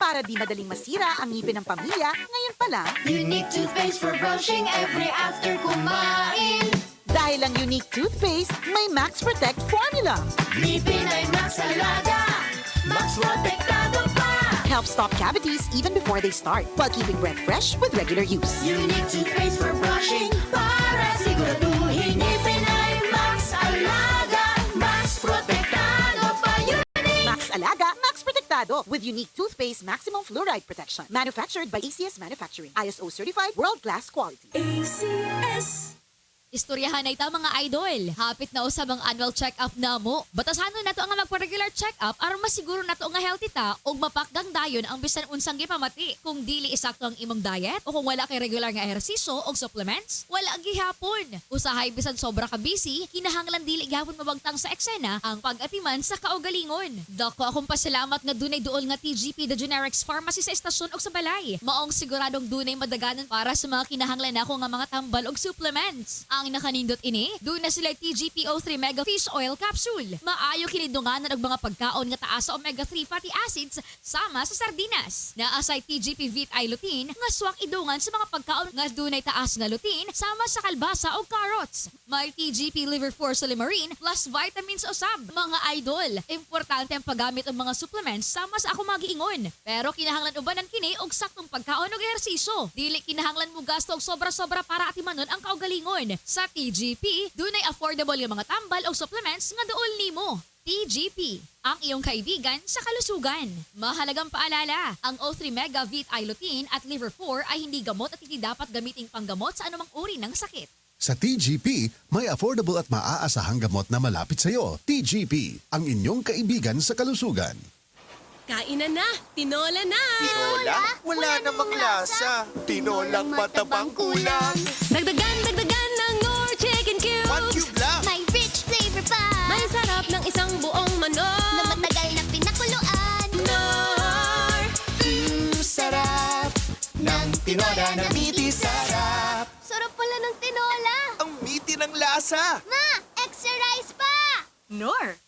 Para di madaling masira ang ngipin ng pamilya, ngayon pa lang, Unique toothpaste for brushing every after kumain. dahil ang unique toothpaste, may Max Protect formula. Ngipin ay Max Alaga, Max Protektado pa. Helps stop cavities even before they start, while keeping breath fresh with regular use. Unique toothpaste for brushing para siguraduhin ngipin ay Max Alaga, Max Protektado pa. Unique! Max Alaga, Max Protectado with unique toothpaste maximum fluoride protection. Manufactured by ACS Manufacturing. ISO certified world-class quality. ACS. Istoryahan na ita mga idol. Hapit na usab ang annual check-up na mo. Batasan na to ang magpa-regular check-up aron masiguro na to nga healthy ta ug mapakgang dayon ang bisan unsang gipamati. Kung dili isakto ang imong diet o kung wala kay regular nga ehersisyo o supplements, wala gihapon. Usahay bisan sobra ka busy, kinahanglan dili gyapon mabagtang sa eksena ang pag-atiman sa kaugalingon. Dako akong pasalamat nga dunay duol nga TGP the Generics Pharmacy sa estasyon ug sa balay. Maong siguradong dunay madaganan para sa mga kinahanglan nako nga mga tambal ug supplements. Ang nakanindot ini, doon na sila TGPO3 Mega Fish Oil Capsule. Maayo kinidunganan og mga pagkaon nga taas sa omega-3 fatty acids sama sa sardinas. Naasay TGP Vitae Lutein nga swak idungan sa mga pagkaon nga dunay taas nga lutein sama sa kalbasa o carrots. May TGP Liver 4 Solimarine plus vitamins usab. Mga idol, importante ang paggamit og mga supplements sama sa ako magiingon. Pero kinahanglan uban ang kini og saktong pagkaon ug ehersisyo. Dili kinahanglan mo gasto og sobra-sobra para atimanon ang kaugalingon. Sa TGP, dunay affordable nga mga tambal o supplements nga duol nimo. TGP, ang iyong kaibigan sa kalusugan. Mahalagang paalala, ang O3 Mega Vitae Lutein at Liver 4 ay hindi gamot at hindi dapat gamiting panggamot sa anumang uri ng sakit. Sa TGP, may affordable at maaasahang gamot na malapit sa iyo. TGP, ang inyong kaibigan sa kalusugan. Kainan na! Tinola na! Tinola? Wala namang lasa. Tinolang matabang kulang. Dagdagan ng Nor Chicken Cubes! 1 cube lang. May rich flavor pa May sarap ng isang buong manok! na matagal na pinakuluan. Nor! Sarap ng tinola na miti sarap. Sarap pala ng tinola. Ang miti ng lasa. Ma, extra rice pa! Nor,